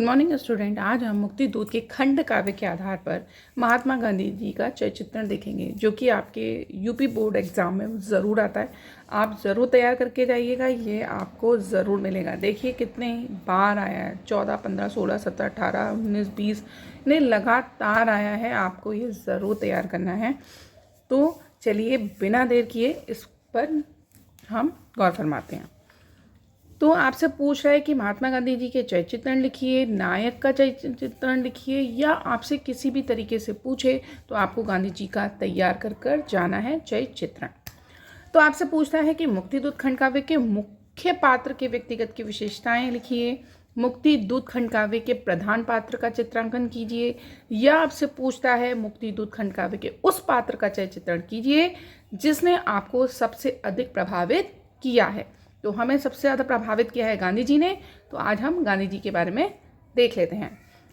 Morning student. आज हम मुक्ति दूत के खंड काव्य के आधार पर महात्मा गांधी जी का चित्रण देखेंगे, जो कि आपके यूपी बोर्ड एग्जाम में ज़रूर आता है। आप ज़रूर तैयार करके जाइएगा, ये आपको ज़रूर मिलेगा। देखिए कितने बार आया है, 14, 15, 16, 17, 18, 19, 20 ने लगातार आया है। आपको ये ज़रूर तैयार करना है। तो चलिए बिना देर किए इस पर हम गौर फरमाते हैं। तो आपसे पूछ रहा है कि महात्मा गांधी जी के चरित्र चित्रण लिखिए, नायक का चरित्र चित्रण लिखिए, या आपसे किसी भी तरीके से पूछे तो आपको गांधी जी का तैयार कर जाना है चरित्र चित्रण। तो आपसे पूछता है कि मुक्ति दूत खंड काव्य के मुख्य पात्र के व्यक्तिगत की विशेषताएं लिखिए, मुक्ति दूत खंड काव्य के प्रधान पात्र का चित्रांकन कीजिए, या आपसे पूछता है मुक्ति दूत खंड काव्य के उस पात्र का चरित्र चित्रण कीजिए जिसने आपको सबसे अधिक प्रभावित किया है। तो हमें सबसे ज़्यादा प्रभावित किया है गांधी जी ने, तो आज हम गांधी जी के बारे में देख लेते हैं।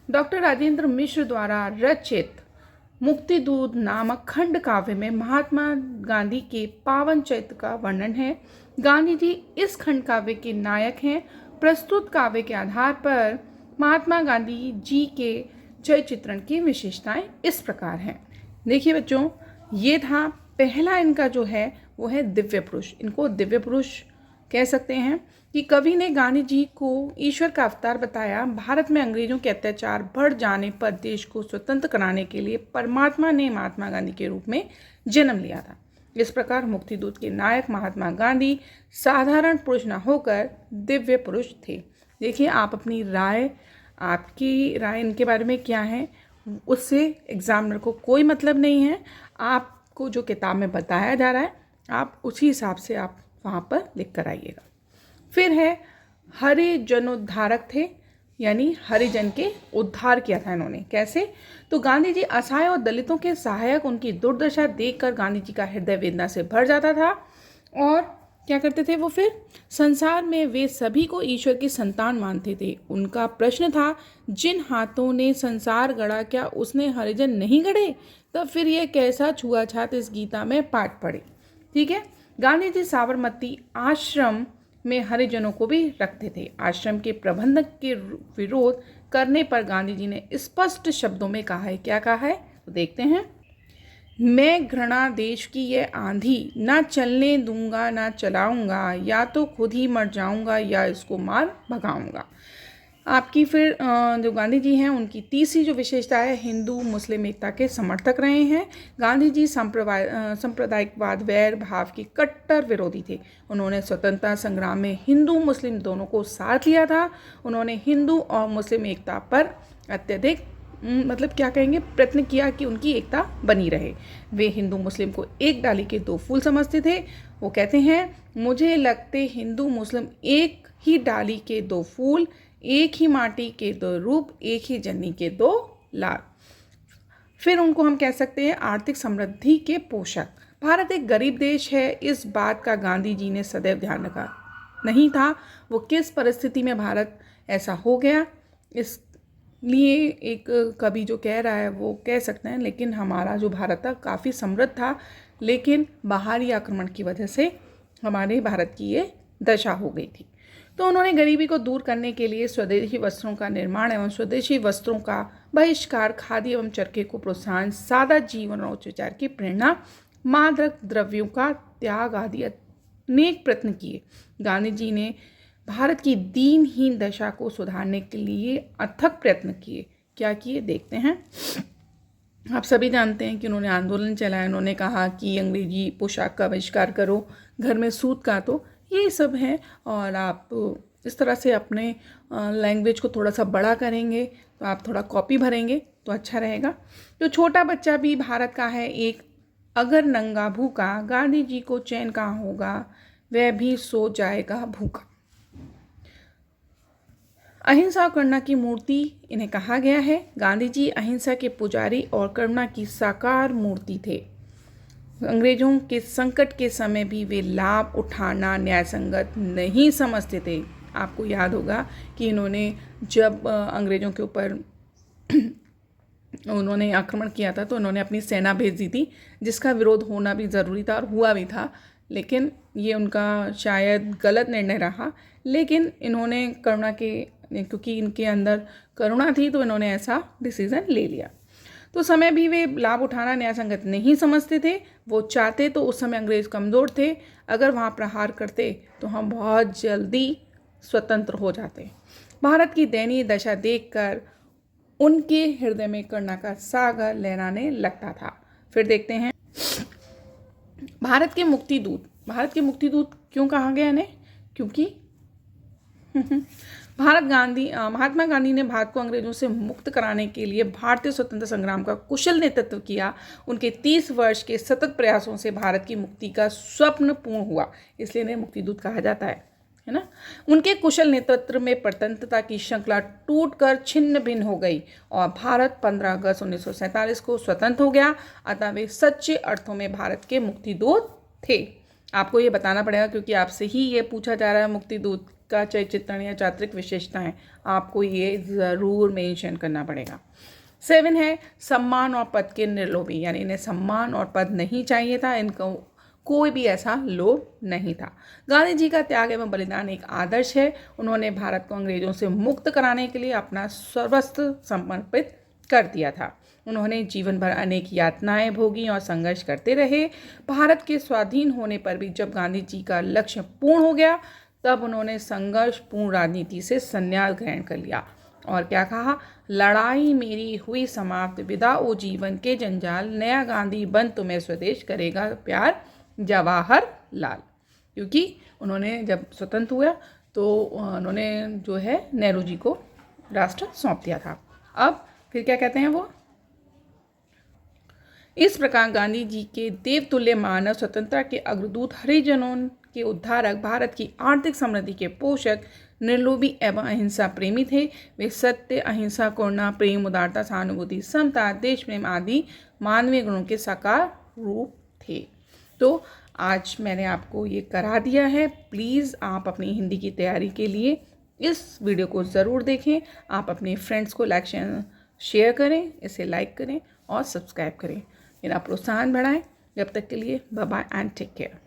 डॉक्टर राजेंद्र मिश्र द्वारा रचित मुक्ति दूत नामक खंड काव्य में महात्मा गांधी के पावन चरित्र का वर्णन है। गांधी जी इस खंड काव्य के नायक हैं। प्रस्तुत काव्य के आधार पर महात्मा गांधी जी के चरित्र चित्रण की विशेषताएं इस प्रकार हैं। देखिए बच्चों, ये था पहला इनका जो है वो है दिव्य पुरुष। इनको दिव्य पुरुष कह सकते हैं कि कवि ने गांधी जी को ईश्वर का अवतार बताया। भारत में अंग्रेजों के अत्याचार बढ़ जाने पर देश को स्वतंत्र कराने के लिए परमात्मा ने महात्मा गांधी के रूप में जन्म लिया था। इस प्रकार मुक्ति दूत के नायक महात्मा गांधी साधारण पुरुष न होकर दिव्य पुरुष थे। देखिए, आप अपनी राय, आपकी राय इनके बारे में क्या है उससे एग्जामिनर को कोई मतलब नहीं है। आपको जो किताब में बताया जा रहा है आप उसी हिसाब से आप वहाँ पर लिख कर आइएगा। फिर है हरिजनोद्धारक थे, यानी हरिजन के उद्धार किया था इन्होंने। कैसे? तो गांधी जी असहाय और दलितों के सहायक, उनकी दुर्दशा देखकर गांधी जी का हृदय वेदना से भर जाता था। और क्या करते थे वो? फिर संसार में वे सभी को ईश्वर की संतान मानते थे। उनका प्रश्न था, जिन हाथों ने संसार गढ़ा क्या उसने हरिजन नहीं गढ़े? तब फिर ये कैसा छुआछात इस गीता में पाठ पढ़े। ठीक है। गांधी जी साबरमती आश्रम में हरिजनों को भी रखते थे। आश्रम के प्रबंधक के विरोध करने पर गांधी जी ने स्पष्ट शब्दों में कहा है। क्या कहा है तो देखते हैं। मैं घृणा देश की ये आंधी ना चलने दूंगा ना चलाऊंगा, या तो खुद ही मर जाऊंगा या इसको मार भगाऊंगा। आपकी फिर जो गांधी जी हैं उनकी तीसरी जो विशेषता है, हिंदू मुस्लिम एकता के समर्थक रहे हैं। गांधी जी सांप्रदायिकवाद वैर भाव के कट्टर विरोधी थे। उन्होंने स्वतंत्रता संग्राम में हिंदू मुस्लिम दोनों को साथ लिया था। उन्होंने हिंदू और मुस्लिम एकता पर अत्यधिक क्या कहेंगे, प्रयत्न किया कि उनकी एकता बनी रहे। वे हिंदू मुस्लिम को एक डाली के दो फूल समझते थे। वो कहते हैं, मुझे लगते हिंदू मुस्लिम एक ही डाली के दो फूल, एक ही माटी के दो रूप, एक ही जननी के दो लाल। फिर उनको हम कह सकते हैं आर्थिक समृद्धि के पोषक। भारत एक गरीब देश है, इस बात का गांधी जी ने सदैव ध्यान रखा। नहीं था वो किस परिस्थिति में भारत ऐसा हो गया, इसलिए एक कवि जो कह रहा है वो कह सकते हैं, लेकिन हमारा जो भारत था काफ़ी समृद्ध था, लेकिन बाहरी आक्रमण की वजह से हमारे भारत की ये दशा हो गई थी। तो उन्होंने गरीबी को दूर करने के लिए स्वदेशी वस्त्रों का निर्माण एवं स्वदेशी वस्त्रों का बहिष्कार, खादी एवं चरखे को प्रोत्साहन, सादा जीवन और उच्च विचार की प्रेरणा, मादक द्रव्यों का त्याग आदि अनेक प्रयत्न किए। गांधी जी ने भारत की दीनहीन दशा को सुधारने के लिए अथक प्रयत्न किए। क्या किए देखते हैं। आप सभी जानते हैं कि उन्होंने आंदोलन चलाया। उन्होंने कहा कि अंग्रेजी पोशाक का बहिष्कार करो, घर में सूत काटो, ये सब है। और आप इस तरह से अपने लैंग्वेज को थोड़ा सा बड़ा करेंगे तो आप थोड़ा कॉपी भरेंगे तो अच्छा रहेगा। जो छोटा बच्चा भी भारत का है एक, अगर नंगा भूखा, गांधी जी को चैन कहाँ होगा, वह भी सो जाएगा भूखा। अहिंसा और करुणा की मूर्ति इन्हें कहा गया है। गांधी जी अहिंसा के पुजारी और करुणा की साकार मूर्ति थे। अंग्रेजों के संकट के समय भी वे लाभ उठाना न्यायसंगत नहीं समझते थे। आपको याद होगा कि इन्होंने जब अंग्रेजों के ऊपर उन्होंने आक्रमण किया था तो उन्होंने अपनी सेना भेज दी थी, जिसका विरोध होना भी ज़रूरी था और हुआ भी था, लेकिन ये उनका शायद गलत निर्णय रहा। लेकिन इन्होंने करुणा के क्योंकि इनके अंदर करुणा थी तो इन्होंने ऐसा डिसीज़न ले लिया। तो समय भी वे लाभ उठाना न्याय संगत नहीं समझते थे। वो चाहते तो उस समय अंग्रेज कमज़ोर थे, अगर वहाँ प्रहार करते तो हम बहुत जल्दी स्वतंत्र हो जाते। भारत की दयनीय दशा देखकर उनके हृदय में करुणा का सागर लहराने लगता था। फिर देखते हैं भारत के मुक्तिदूत। भारत के मुक्तिदूत क्यों कहा गया इन्हें? क्योंकि महात्मा गांधी ने भारत को अंग्रेजों से मुक्त कराने के लिए भारतीय स्वतंत्रता संग्राम का कुशल नेतृत्व किया। उनके 30 वर्ष के सतत प्रयासों से भारत की मुक्ति का स्वप्न पूर्ण हुआ, इसलिए इन्हें मुक्तिदूत कहा जाता है ना। उनके कुशल नेतृत्व में प्रतंत्रता की श्रृंखला टूटकर छिन्न भिन्न हो गई और भारत 15 अगस्त 1947 को स्वतंत्र हो गया। अतः वे सच्चे अर्थों में भारत के मुक्तिदूत थे। आपको ये बताना पड़ेगा क्योंकि आपसे ही ये पूछा जा रहा है मुक्तिदूत का चित्रण या चारित्रिक विशेषताएं, आपको ये ज़रूर मेंशन करना पड़ेगा। 7 है सम्मान और पद के निर्लोभी, यानी इन्हें सम्मान और पद नहीं चाहिए था, इनको कोई भी ऐसा लोभ नहीं था। गांधी जी का त्याग एवं बलिदान एक आदर्श है। उन्होंने भारत को अंग्रेजों से मुक्त कराने के लिए अपना सर्वस्व समर्पित कर दिया था। उन्होंने जीवन भर अनेक यातनाएं भोगी और संघर्ष करते रहे। भारत के स्वाधीन होने पर भी जब गांधी जी का लक्ष्य पूर्ण हो गया तब उन्होंने संघर्षपूर्ण राजनीति से संन्यास ग्रहण कर लिया और क्या कहा, लड़ाई मेरी हुई समाप्त, विदा ओ जीवन के जंजाल, नया गांधी बन तुम्हें स्वदेश करेगा प्यार, जवाहर लाल। क्योंकि उन्होंने जब स्वतंत्र हुआ तो उन्होंने जो है नेहरू जी को राष्ट्र सौंप दिया था। अब फिर क्या कहते हैं वो, इस प्रकार गांधी जी के देवतुल्य मानव, स्वतंत्रता के अग्रदूत, हरिजनों के उद्धारक, भारत की आर्थिक समृद्धि के पोषक, निर्लोभी एवं अहिंसा प्रेमी थे। वे सत्य, अहिंसा, करुणा, प्रेम, उदारता, सहानुभूति, समता, देश प्रेम आदि मानवीय गुणों के साकार रूप थे। तो आज मैंने आपको ये करा दिया है। प्लीज़ आप अपनी हिंदी की तैयारी के लिए इस वीडियो को ज़रूर देखें। आप अपने फ्रेंड्स को शेयर करें, इसे लाइक करें और सब्सक्राइब करें। मेरा प्रोत्साहन बढ़ाएं। जब तक के लिए bye bye and take care.